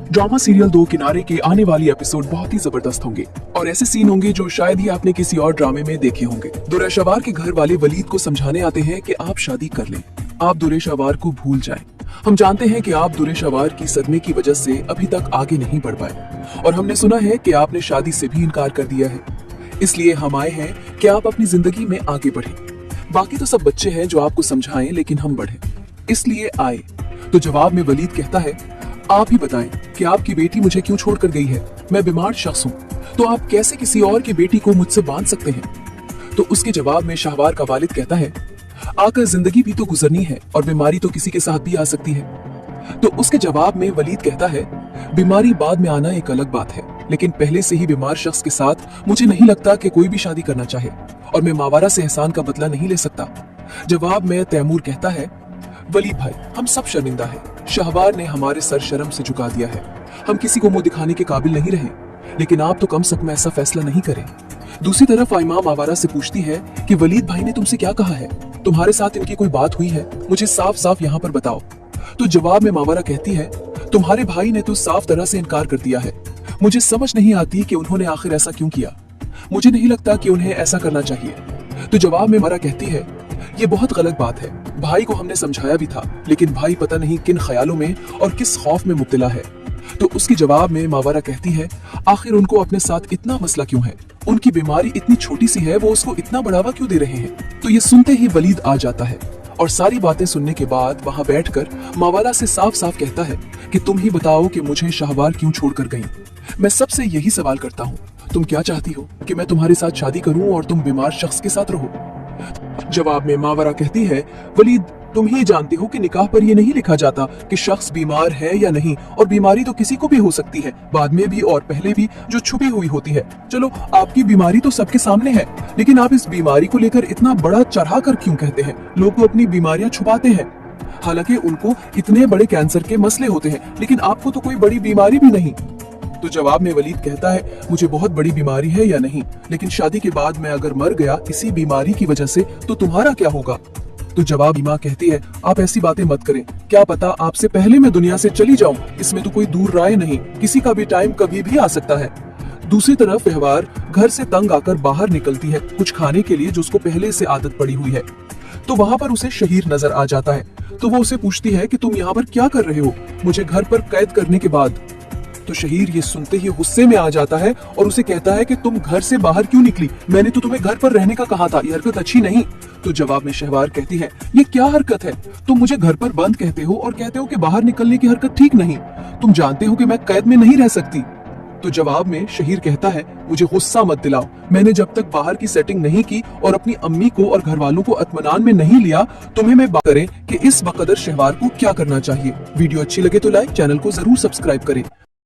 Drama serial दो किनारे के आने वाली एपिसोड बहुत ही जबरदस्त होंगे और ऐसे सीन होंगे जो शायद ही आपने किसी और ड्रामे में देखे होंगे। दुरेश अवार के घर वाले वलीद को समझाने आते हैं कि आप शादी कर लें, आप दुरेश अवार को भूल जाएं। हम जानते हैं कि आप दुरेश अवार की सदमे की वजह से अभी तक आगे नहीं बढ़ पाए और हमने सुना है कि आपने शादी से भी इनकार कर दिया है। इसलिए हम आए हैं कि आप अपनी जिंदगी में आगे बढ़ें। बाकी तो सब बच्चे हैं जो आपको समझाएं, लेकिन हम बढ़ें, इसलिए आए। तो जवाब में वलीद कहता है, आप ही बताएं कि आपकी बेटी मुझे क्यों छोड़कर गई है। मैं बीमार शख्स हूँ, तो आप कैसे किसी और की बेटी को मुझसे बांध सकते हैं। तो उसके जवाब में शाहवार का वालिद कहता है, आकर जिंदगी भी तो गुजरनी है और बीमारी तो किसी के साथ भी आ सकती है। तो उसके जवाब में वलीद कहता है, बीमारी बाद में आना एक अलग बात है, लेकिन पहले से ही बीमार शख्स के साथ मुझे नहीं लगता कि कोई भी शादी करना चाहे और मैं मावारा से एहसान का बदला नहीं ले सकता। जवाब में तैमूर कहता है, वलीद भाई, हम सब शर्मिंदा हैं। शाहवार ने हमारे सर शर्म से झुका दिया है। हम किसी को मुंह दिखाने के काबिल नहीं रहे, लेकिन आप तो कम से कम ऐसा फैसला नहीं करें। दूसरी तरफ आइमा मावारा से पूछती है कि वलीद भाई ने तुमसे क्या कहा है, तुम्हारे साथ इनकी कोई बात हुई है, मुझे साफ साफ यहाँ पर बताओ। तो जवाब में मावारा कहती है, तुम्हारे भाई ने तो साफ तरह से इनकार कर दिया है। मुझे समझ नहीं आती कि उन्होंने आखिर ऐसा क्यों किया। मुझे नहीं लगता कि उन्हें ऐसा करना चाहिए। तो जवाब में मावारा कहती है, ये बहुत गलत बात है। भाई को हमने समझाया भी था, लेकिन भाई पता नहीं किन ख्यालों में और किस खौफ में मुब्तला है। तो उसके जवाब में मावारा कहती है, आखिर उनको अपने साथ इतना मसला क्यों है, उनकी बीमारी इतनी छोटी सी है, वो उसको इतना बढ़ावा क्यों दे रहे हैं। तो ये सुनते ही वलीद आ जाता है और सारी बातें सुनने के बाद वहां बैठकर मावारा से साफ साफ कहता है कि तुम ही बताओ कि मुझे शाहवार क्यों छोड़कर गई। मैं सबसे यही सवाल करता हूँ, तुम क्या चाहती हो कि मैं तुम्हारे साथ शादी करूं और तुम बीमार शख्स के साथ रहो। जवाब में मावारा कहती है, वलीद, तुम ही जानते हो कि निकाह पर ये नहीं लिखा जाता कि शख्स बीमार है या नहीं, और बीमारी तो किसी को भी हो सकती है, बाद में भी और पहले भी, जो छुपी हुई होती है। चलो, आपकी बीमारी तो सबके सामने है, लेकिन आप इस बीमारी को लेकर इतना बड़ा चढ़ा कर क्यों कहते हैं। लोग तो अपनी बीमारियां छुपाते हैं, हालांकि उनको इतने बड़े कैंसर के मसले होते हैं, लेकिन आपको तो कोई बड़ी बीमारी भी नहीं। तो जवाब में वलीद कहता है, मुझे बहुत बड़ी बीमारी है या नहीं, लेकिन शादी के बाद मैं अगर मर गया इसी बीमारी की वजह से, तो तुम्हारा क्या होगा। तो जवाब माँ कहती है, आप ऐसी बातें मत करें, क्या पता आपसे पहले मैं दुनिया से चली जाऊं, इसमें तो कोई दूर राय नहीं, किसी का भी टाइम कभी भी आ सकता है। दूसरी तरफ व्यवहार घर से तंग आकर बाहर निकलती है कुछ खाने के लिए जो उसको पहले से आदत पड़ी हुई है। तो वहाँ पर उसे शहीर नजर आ जाता है। तो वो उसे पूछती है कि तुम यहाँ पर क्या कर रहे हो मुझे घर पर कैद करने के बाद। तो शहीर ये सुनते ही गुस्से में आ जाता है और उसे कहता है कि तुम घर से बाहर क्यों निकली, मैंने तो तुम्हें घर पर रहने का कहा था, ये हरकत अच्छी नहीं। तो जवाब में शाहवार कहती है, ये क्या हरकत है, तुम मुझे घर पर बंद कहते हो और कहते हो कि बाहर निकलने की हरकत ठीक नहीं, तुम जानते हो कि मैं कैद में नहीं रह सकती। तो जवाब में शहीर कहता है, मुझे गुस्सा मत दिलाओ, मैंने जब तक बाहर की सेटिंग नहीं की और अपनी अम्मी को और घर वालों को इत्मीनान में नहीं लिया, तुम्हें मैं बात करें कि इस बकदर शाहवार को क्या करना चाहिए। वीडियो अच्छी लगे तो लाइक, चैनल को जरूर सब्सक्राइब करें।